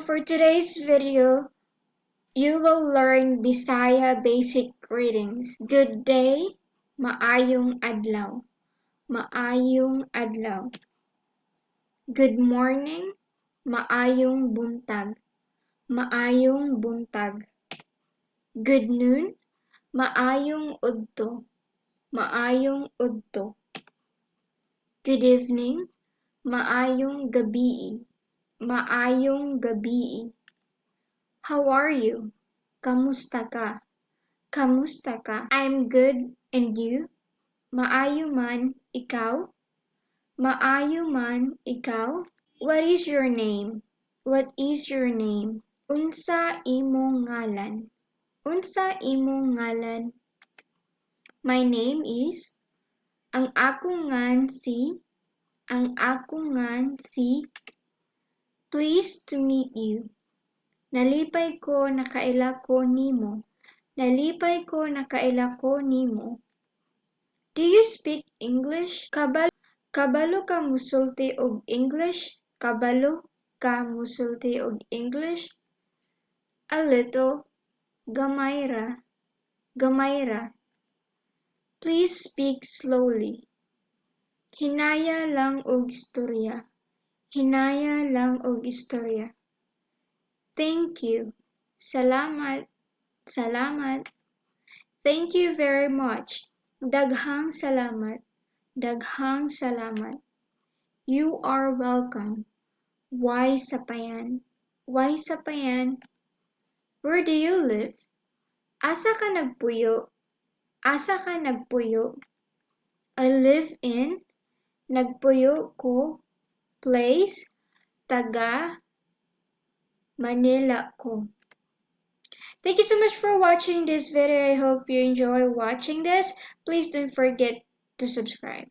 for today's video, you will learn Bisaya basic greetings. Good day, maayong adlaw. Maayong adlaw. Good morning, maayong buntag. Maayong buntag. Good noon, maayong udto. Maayong udto. Good evening, maayong gabi. Maayong gabi. How are you? Kamusta ka? Kamusta ka? I'm good, and you? Maayo man ikaw? Maayo man ikaw? What is your name? What is your name? Unsa imong ngalan? Unsa imong ngalan? My name is ang akong ngan si ang akong ngan si. Pleased to meet you. Nalipay ko nakaila ko nimo. Nalipay ko nakaila ko nimo. Do you speak English? Kabalo ka musulti og English? Kabalo ka musulti og English? A little. Gamayra. Gamayra. Please speak slowly. Hinaya lang og istorya. Hinaya lang og istorya. Thank you. Salamat. Salamat. Thank you very much. Daghang salamat. Daghang salamat. You are welcome. Why sapayan? Why sapayan? Where do you live? Asa ka nagpuyo? Asa ka nagpuyo? I live in nagpuyo ko place taga Manila ko. Thank you so much for watching this video. I hope you enjoy watching this. Please don't forget to subscribe.